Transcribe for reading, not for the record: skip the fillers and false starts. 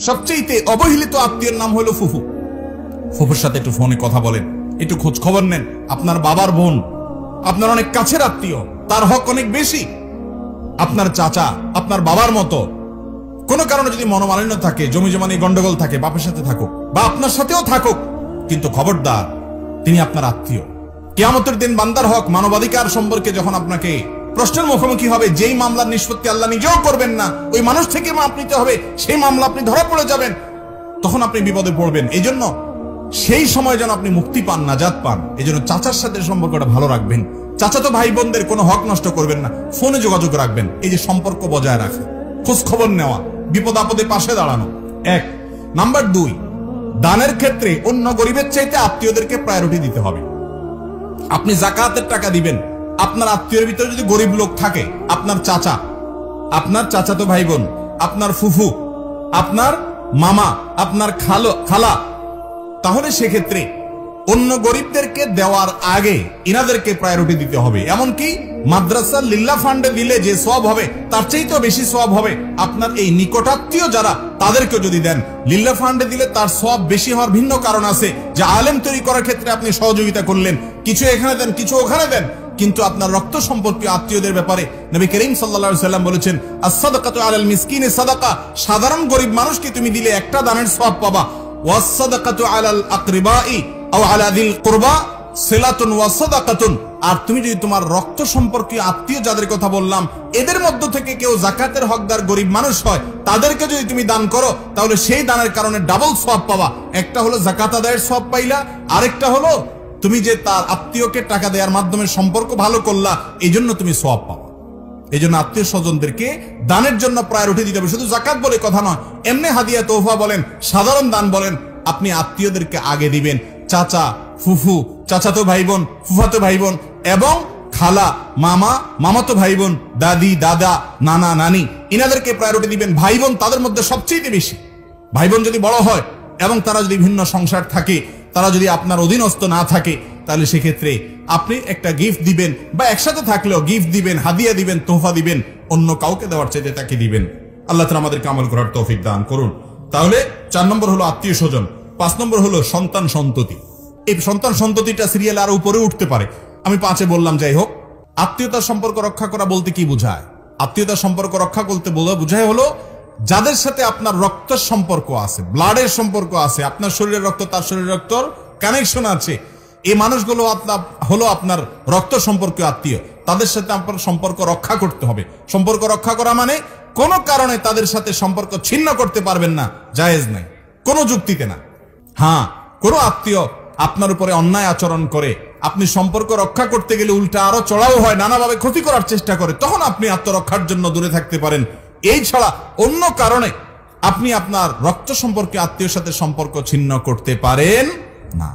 সবচেয়ে অবহেলিত আত্মীয়ের নাম হলো ফুফু। ফুফুর সাথে একটু ফোনে কথা বলেন, একটু খোঁজ খবর নেন। আপনার বাবার বোন, আপনার অনেক কাছের আত্মীয়, তার হক অনেক বেশি। আপনার চাচা আপনার বাবার মতো। কোনো কারণে যদি মনোমালিন্য থাকে, জমি জমা নিয়ে গন্ডগোল থাকে, বাপের সাথে থাকুক বা আপনার সাথেও থাকুক, কিন্তু খবরদার তিনি আপনার আত্মীয়। কিয়ামতের দিন বান্দার হক, মানবাধিকার সম্পর্কে যখন আপনাকে প্রশ্নের মুখোমুখি হবে, যেই মামলার নিষ্পত্তি আল্লাহ নিজেও করবেন না, ওই মানুষ থেকে মাপ নিতে হবে, সেই মামলা আপনি ধরা পড়ে যাবেন, তখন আপনি বিপদে পড়বেন। এই জন্য সেই সময় যেন আপনি মুক্তি পান, নাজাত পান, এই জন্য চাচার সাথে সম্পর্কটা ভালো রাখবেন। চাচাতো ভাই বোনদের কোনো হক নষ্ট করবেন না, ফোনে যোগাযোগ রাখবেন। এই যে সম্পর্ক বজায় রাখা, খোঁজ খবর নেওয়া, বিপদ আপদে পাশে দাঁড়ানো। এক নাম্বার 2, দানের ক্ষেত্রে অন্য গরিবের চাইতে আত্মীয়দেরকে প্রায়োরিটি দিতে হবে। আপনি যাকাতের টাকা দিবেন, আপনার আত্মীয়ের ভিতরে যদি গরিব লোক থাকে, আপনার চাচা, আপনার চাচাতো ভাই বোন, আপনার ফুফু, আপনার মামা, আপনার খালা, তাহলে সেক্ষেত্রে অন্য গরিবদেরকে দেওয়ার আগে ইনাদেরকে প্রায়োরিটি দিতে হবে। এমনকি মাদ্রাসা লিল্লাহ ফান্ডে দিলে যে সওয়াব হবে, তার চাইতেও বেশি সওয়াব হবে আপনার এই নিকটাত্মীয় যারা, তাদেরকে যদি দেন। লিল্লাহ ফান্ডে দিলে তার সওয়াব বেশি হওয়ার ভিন্ন কারণ আছে, যে আলেম তৈরি করার ক্ষেত্রে আপনি সহযোগিতা করলেন, কিছু এখানে দেন, কিছু ওখানে দেন। কিন্তু আপনার রক্ত সম্পর্কীয় আত্মীয়দের ব্যাপারে নবী করিম সাল্লাল্লাহু আলাইহি সাল্লাম বলেছেন, আস-সাদাকাতু আলাল মিসকিনি সাদাকা, সাধারণ গরিব মানুষকে তুমি দিলে একটা দানের সওয়াব পাবা। ওয়াস-সাদাকাতু আলাল আকরিবাই আও আলা যিল কুরবা সিলাতুন ওয়া সাদাকাতুন, আর তুমি যদি তোমার রক্ত সম্পর্কীয় আত্মীয় যাদের কথা বললাম, এদের মধ্য থেকে কেউ যাকাতের হকদার গরিব মানুষ হয়, তাদেরকে যদি তুমি দান করো, তাহলে সেই দানের কারণে ডাবল সওয়াব পাবা। একটা হলো যাকাত আদায়ের সওয়াব পাইলা, আরেকটা হলো তুমি যে তার আত্মীয়কে টাকা দেওয়ার মাধ্যমে সম্পর্ক ভালো করলা, এই জন্য তুমি সওয়াব পাবা। এই জন্য আত্মীয় স্বজনদেরকে দানের জন্য প্রায়োরিটি দিতে হবে। শুধু যাকাত বলে কথা নয়, এমনি হাদিয়া তোহফা বলেন, সাধারণ দান বলেন, আপনি আত্মীয়দেরকে আগে দিবেন। চাচা, ফুফু, চাচাতো ভাই বোন, ফুফাতো ভাই বোন এবং খালা, মামা, মামাতো ভাই বোন, দাদি, দাদা, নানা, নানি, ইনাদেরকে প্রায়োরিটি দিবেন। ভাই বোন তাদের মধ্যে সবচেয়ে বেশি। ভাই বোন যদি বড় হয় এবং তারা যদি ভিন্ন সংসার থাকে, তারা যদি আপনার অধীনস্থ না থাকে, তাহলে সেক্ষেত্রে আপনি একটা গিফট দিবেন, বা একসাথে থাকলেও গিফট দিবেন, হাদিয়া দিবেন, তোহফা দিবেন, অন্য কাউকে দেওয়ার চাইতে তাকে দিবেন। আল্লাহ তাআলা আমাদেরকে আমল করার তৌফিক দান করুন। তাহলে 4 নম্বর হলো আত্মীয় স্বজন, 5 নম্বর হলো সন্তান সন্ততি। এই সন্তান সন্ততিটা সিরিয়াল আরো উপরে উঠতে পারে, আমি 5-এ বললাম। যাই হোক, আত্মীয়তার সম্পর্ক রক্ষা করা বলতে কি বোঝায়? আত্মীয়তার সম্পর্ক রক্ষা করতে বোঝায় হলো যাদের সাথে আপনার রক্তের সম্পর্ক আছে, ব্লাডের সম্পর্ক আছে, আপনার শরীরের রক্ত তার শরীরের রক্তর কানেকশন আছে, এই মানুষগুলো হলো আপনার রক্ত সম্পর্কীয় আত্মীয়। তাদের সাথে আপনার সম্পর্ক রক্ষা করতে হবে। সম্পর্ক রক্ষা করা মানে কোনো কারণে তাদের সাথে সম্পর্ক ছিন্ন করতে পারবেন না, জায়েজ নাই, কোনো যুক্তিতে না। হ্যাঁ, কোনো আত্মীয় আপনার উপরে অন্যায় আচরণ করে, আপনি সম্পর্ক রক্ষা করতে গেলে উল্টা আরো চড়াও হয়, নানাভাবে ক্ষতি করার চেষ্টা করে, তখন আপনি আত্মরক্ষার জন্য দূরে থাকতে পারেন। এই ছাড়া অন্য কারণে আপনি আপনার রক্ত সম্পর্কে আত্মীয়ের সাথে সম্পর্ক ছিন্ন করতে পারেন না।